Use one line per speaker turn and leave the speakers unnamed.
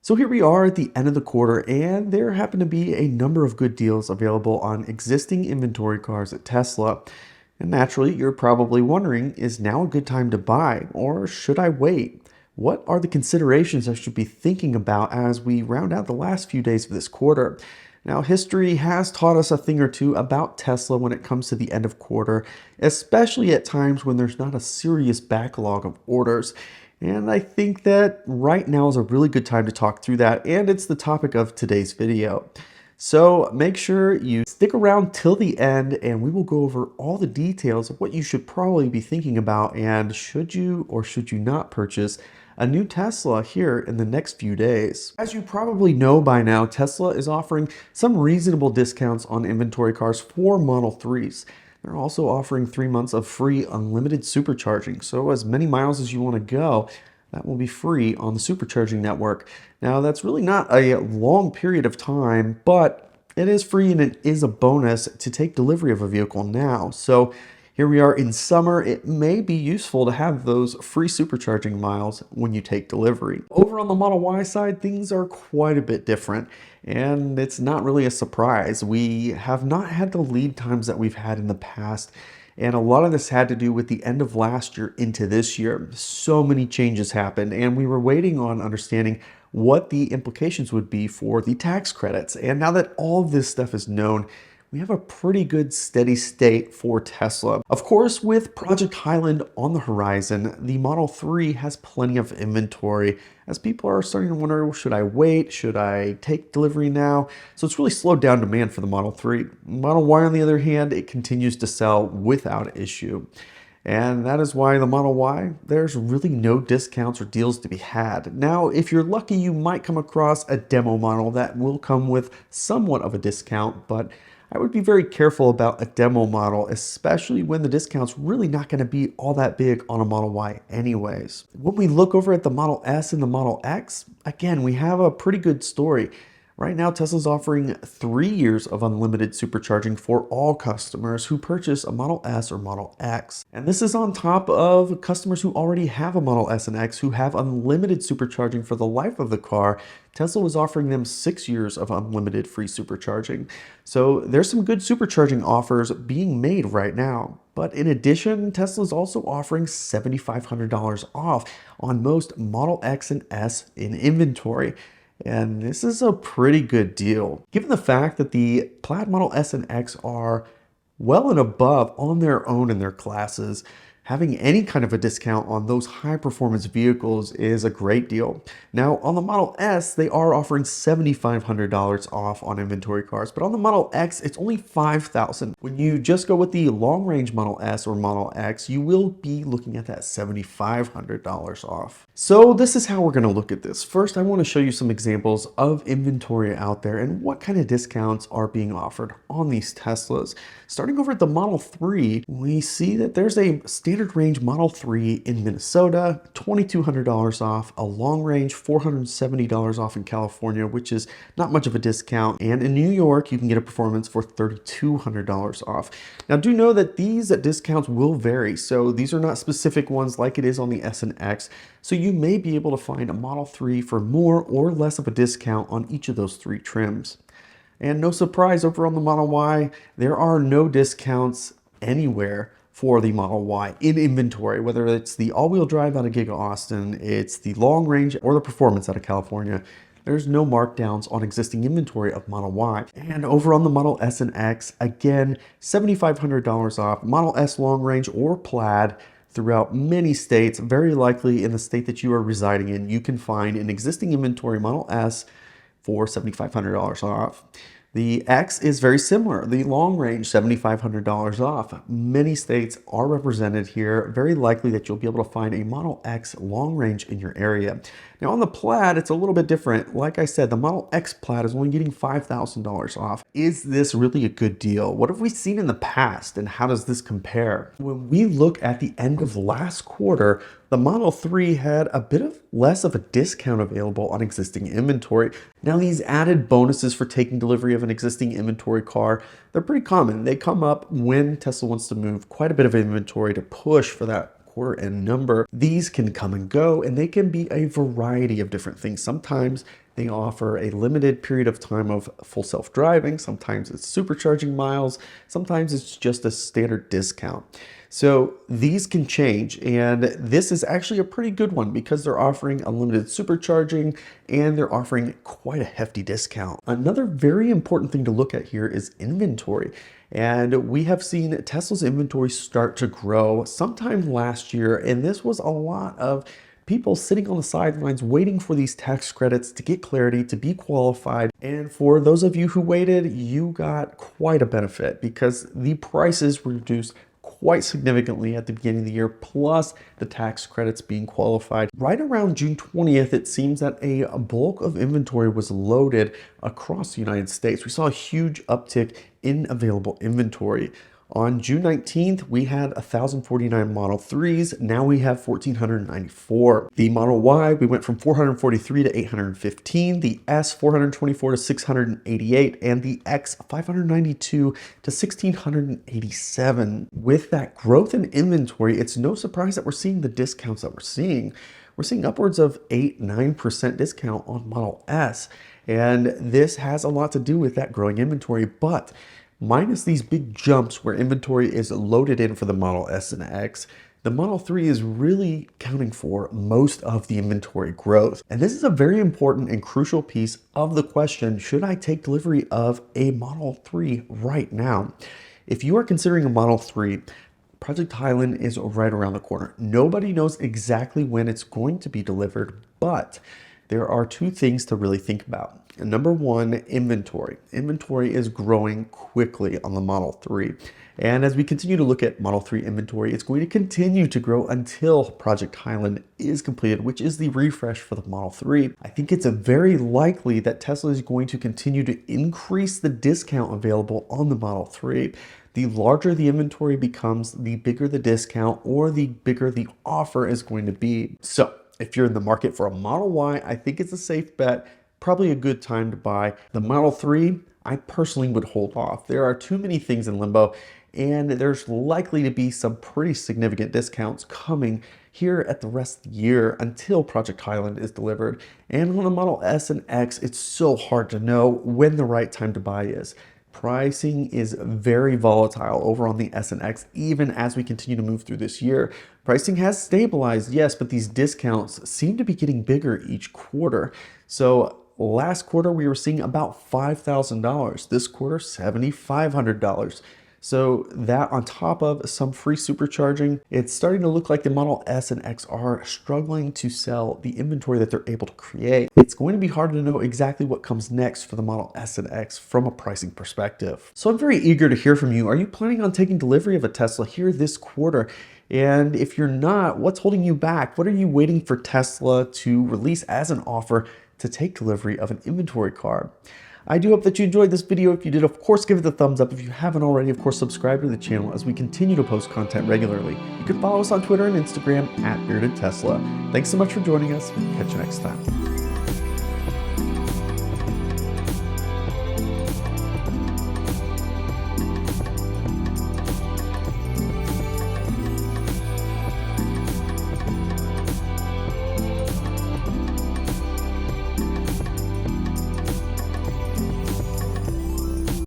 So here we are at the end of the quarter, and there happen to be a number of good deals available on existing inventory cars at Tesla. And naturally, you're probably wondering, is now a good time to buy, or should I wait? What are the considerations I should be thinking about as we round out the last few days of this quarter? Now, history has taught us a thing or two about Tesla when it comes to the end of quarter, especially at times when there's not a serious backlog of orders. And I think that right now is a really good time to talk through that, and it's the topic of today's video. So make sure you stick around till the end, and we will go over all the details of what you should probably be thinking about and should you or should you not purchase a new Tesla here in the next few days. As you probably know by now, Tesla is offering some reasonable discounts on inventory cars for Model 3s. They're also offering 3 months of free unlimited supercharging. So as many miles as you want to go, that will be free on the supercharging network. Now that's really not a long period of time, but it is free and it is a bonus to take delivery of a vehicle now. So here we are in summer. It may be useful to have those free supercharging miles when you take delivery. Over on the Model Y side, things are quite a bit different, and it's not really a surprise. We have not had the lead times that we've had in the past, and a lot of this had to do with the end of last year into this year. So many changes happened, and we were waiting on understanding what the implications would be for the tax credits. And now that all of this stuff is known, we have a pretty good steady state for Tesla. Of course, with Project Highland on the horizon, the Model 3 has plenty of inventory as people are starting to wonder, should I wait? Should I take delivery now? So it's really slowed down demand for the Model 3. Model Y, on the other hand, it continues to sell without issue. And that is why the Model Y, there's really no discounts or deals to be had. Now, if you're lucky, you might come across a demo model that will come with somewhat of a discount, but I would be very careful about a demo model, especially when the discount's really not going to be all that big on a Model Y anyways. When we look over at the Model S and the Model X, again, we have a pretty good story. Right now, Tesla's offering 3 years of unlimited supercharging for all customers who purchase a Model S or Model X. And this is on top of customers who already have a Model S and X who have unlimited supercharging for the life of the car. Tesla was offering them 6 years of unlimited free supercharging. So there's some good supercharging offers being made right now. But in addition, Tesla's also offering $7,500 off on most Model X and S in inventory. And this is a pretty good deal. Given the fact that the Plaid Model S and X are well and above on their own in their classes, having any kind of a discount on those high performance vehicles is a great deal. Now on the Model S, they are offering $7,500 off on inventory cars, but on the Model X, it's only $5,000. When you just go with the long range Model S or Model X, you will be looking at that $7,500 off. So this is how we're gonna look at this. First, I wanna show you some examples of inventory out there and what kind of discounts are being offered on these Teslas. Starting over at the Model 3, we see that there's a standard range Model 3 in Minnesota, $2,200 off, a long range $470 off in California, which is not much of a discount. And in New York, you can get a performance for $3,200 off. Now do know that these discounts will vary. So these are not specific ones like it is on the S and X. So you may be able to find a Model 3 for more or less of a discount on each of those 3 trims. And no surprise, over on the Model Y, there are no discounts anywhere for the Model Y in inventory, whether it's the all-wheel drive out of Giga Austin, it's the long range, or the performance out of California. There's no markdowns on existing inventory of Model Y. And over on the Model S and X, again, $7,500 off, Model S long range or Plaid throughout many states. Very likely in the state that you are residing in, you can find an existing inventory Model S for $7,500 off. The X is very similar. The long range, $7,500 off. Many states are represented here. Very likely that you'll be able to find a Model X long range in your area. Now on the Plaid, it's a little bit different. Like I said, the Model X Plaid is only getting $5,000 off. Is this really a good deal? What have we seen in the past and how does this compare? When we look at the end of last quarter, the Model 3 had a bit of less of a discount available on existing inventory. Now these added bonuses for taking delivery of an existing inventory car, they're pretty common. They come up when Tesla wants to move quite a bit of inventory to push for that quarter end number. These can come and go, and they can be a variety of different things. Sometimes They offer a limited period of time of full self-driving. Sometimes it's supercharging miles. Sometimes it's just a standard discount. So these can change, and this is actually a pretty good one because they're offering unlimited supercharging and they're offering quite a hefty discount. Another very important thing to look at here is inventory. And we have seen Tesla's inventory start to grow sometime last year, and this was a lot of people sitting on the sidelines waiting for these tax credits to get clarity, to be qualified. And for those of you who waited, you got quite a benefit because the prices were reduced quite significantly at the beginning of the year, plus the tax credits being qualified. Right around June 20th, it seems that a bulk of inventory was loaded across the United States. We saw a huge uptick in available inventory. On June 19th, we had 1,049 Model 3s. Now we have 1,494. The Model Y, we went from 443 to 815. The S, 424 to 688. And the X, 592 to 1,687. With that growth in inventory, it's no surprise that we're seeing the discounts that we're seeing. We're seeing upwards of 8-9% discount on Model S. And this has a lot to do with that growing inventory, but minus these big jumps where inventory is loaded in for the Model S and X, the Model 3 is really accounting for most of the inventory growth. And this is a very important and crucial piece of the question, should I take delivery of a Model 3 right now? If you are considering a Model 3, Project Highland is right around the corner. Nobody knows exactly when it's going to be delivered, but there are two things to really think about. Number one, inventory. Inventory is growing quickly on the Model 3. And as we continue to look at Model 3 inventory, it's going to continue to grow until Project Highland is completed, which is the refresh for the Model 3. I think it's very likely that Tesla is going to continue to increase the discount available on the Model 3. The larger the inventory becomes, the bigger the discount or the bigger the offer is going to be. So if you're in the market for a Model Y, I think it's a safe bet. Probably a good time to buy. The Model 3, I personally would hold off. There are too many things in limbo, and there's likely to be some pretty significant discounts coming here at the rest of the year until Project Highland is delivered. And on the Model S and X, it's so hard to know when the right time to buy is. Pricing is very volatile over on the S and X, even as we continue to move through this year. Pricing has stabilized, yes, but these discounts seem to be getting bigger each quarter. So last quarter, we were seeing about $5,000. This quarter, $7,500. So that on top of some free supercharging, it's starting to look like the Model S and X are struggling to sell the inventory that they're able to create. It's going to be hard to know exactly what comes next for the Model S and X from a pricing perspective. So I'm very eager to hear from you. Are you planning on taking delivery of a Tesla here this quarter? And if you're not, what's holding you back? What are you waiting for Tesla to release as an offer to take delivery of an inventory car? I do hope that you enjoyed this video. If you did, of course, give it a thumbs up. If you haven't already, of course, subscribe to the channel as we continue to post content regularly. You can follow us on Twitter and Instagram @BeardedTesla. Thanks so much for joining us. Catch you next time.